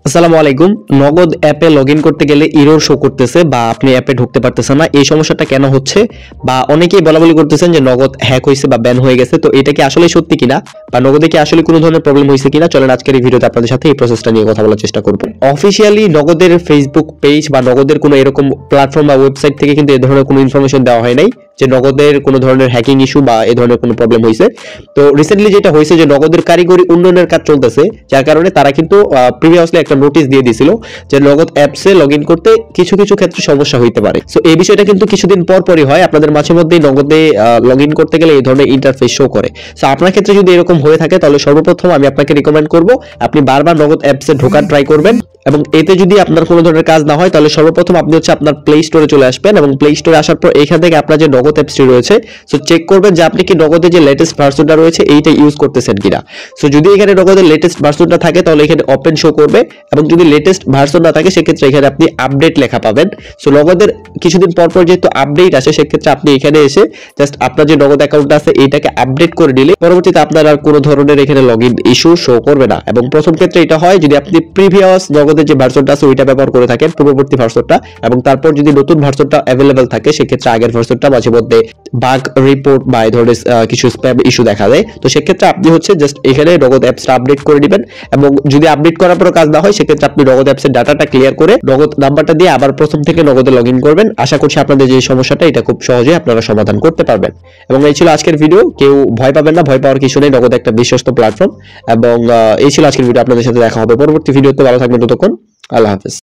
আসসালামু আলাইকুম। নগদ অ্যাপে লগইন করতে গেলে এরর শো করতেছে বা আপনি অ্যাপে ঢুকতে পারতেছেন না। এই সমস্যাটা কেন হচ্ছে? বা অনেকেই বলাবলি করতেছেন যে নগদ হ্যাক হইছে বা ব্যান হয়ে গেছে। তো এটা কি আসলেই সত্যি কিনা? বা নগদে কি আসলে কোনো ধরনের প্রবলেম হইছে কিনা? চলেন আজকের এই ভিডিওতে আপনাদের সাথে এই প্রসেসটা নিয়ে কথা বলার চেষ্টা করব। অফিশিয়ালি নগদের ফেসবুক পেজ বা নগদের কোনো এরকম প্ল্যাটফর্ম বা ওয়েবসাইট থেকে কিন্তু এই ধরনের কোনো ইনফরমেশন দেওয়া হয় নাই যে নগদের কোনো ধরনের হ্যাকিং ইস্যু বা এই ধরনের কোনো প্রবলেম হইছে। তো রিসেন্টলি যেটা হয়েছে যে নগদের কারিগরি উন্নয়নের কাজ চলতেছে, যার কারণে তারা কিন্তু প্রিভিয়াসলি একটা নোটিশ দিয়ে দিছিল যে নগদ অ্যাপসে লগইন করতে কিছু কিছু ক্ষেত্রে সমস্যা হইতে পারে। সো এই বিষয়টা কিন্তু কিছুদিন পর পরই হয়, আপনাদের মাঝে মধ্যেই নগদে লগইন করতে গেলে এই ধরনের ইন্টারফেস শো করে। সো আপনার ক্ষেত্রে যদি এরকম হয়ে থাকে তাহলে সর্বপ্রথম আমি আপনাকে রিকমেন্ড করব আপনি বারবার নগদ অ্যাপসে ঢোকার ট্রাই করবেন, এবং এতে যদি আপনার কোনো ধরনের কাজ না হয় তাহলে সর্বপ্রথম আপনি হচ্ছে আপনার প্লে স্টোরে চলে আসবেন, এবং প্লে স্টোরে আসার পর এখান থেকে আপনার যে নগদ অ্যাপসটি রয়েছে সো চেক করবেন যে আপনি কি নগদে যে লেটেস্ট ভার্সনটা রয়েছে এইটা ইউজ করতেছেন কিনা। সো যদি এখানে নগদের লেটেস্ট ভার্সনটা থাকে তাহলে এখানে ওপেন শো করবে, এবং যদি লেটেস্ট ভার্সন না থাকে সেক্ষেত্রে এখানে আপনি আপডেট লেখা পাবেন। সো নগদের কিছুদিন পর পর যেহেতু আপডেট আসে সেক্ষেত্রে আপনি এখানে এসে জাস্ট আপনার যে নগদ অ্যাকাউন্ট আছে এইটাকে আপডেট করে দিলে পরবর্তীতে আপনার আর কোনো ধরনের এখানে লগইন ইস্যু শো করবে না। এবং প্রথম ক্ষেত্রে এটা হয় যদি আপনি প্রিভিয়াস নগদের যে ভার্সনটা আছে ওইটা ব্যবহার করে থাকেন, পূর্ববর্তী ভার্সনটা, এবং তারপর যদি নতুন ভার্সনটা অ্যাভেলেবেল থাকে সেক্ষেত্রে আগের ভার্সনটা মাঝে মধ্যে বাগ রিপোর্ট বা এই ধরনের কিছু স্প্যাম ইস্যু দেখা দেয়। তো সেক্ষেত্রে আপনি হচ্ছে জাস্ট এখানে নগদ অ্যাপসটা আপডেট করে দিবেন, এবং যদি আপডেট করার পর কাজ না হয় সেক্ষেত্রে আপনি নগদ অ্যাপসের ডাটাটা ক্লিয়ার করে নগদ নাম্বারটা দিয়ে আবার প্রথম থেকে নগদে লগইন করবেন। আশা করছি আপনাদের যে সমস্যাটা এটা খুব সহজে আপনারা সমাধান করতে পারবেন। এবং এই ছিল আজকের ভিডিও। কেউ ভয় পাবেন না, ভয় পাওয়ার কিছু নেই, নগদ একটা বিশ্বস্ত প্ল্যাটফর্ম। এবং এই ছিল আজকের ভিডিও। আপনাদের সাথে দেখা হবে পরবর্তী ভিডিওতে। ভালো থাকবেন ততক্ষণ। আল্লাহ হাফেজ।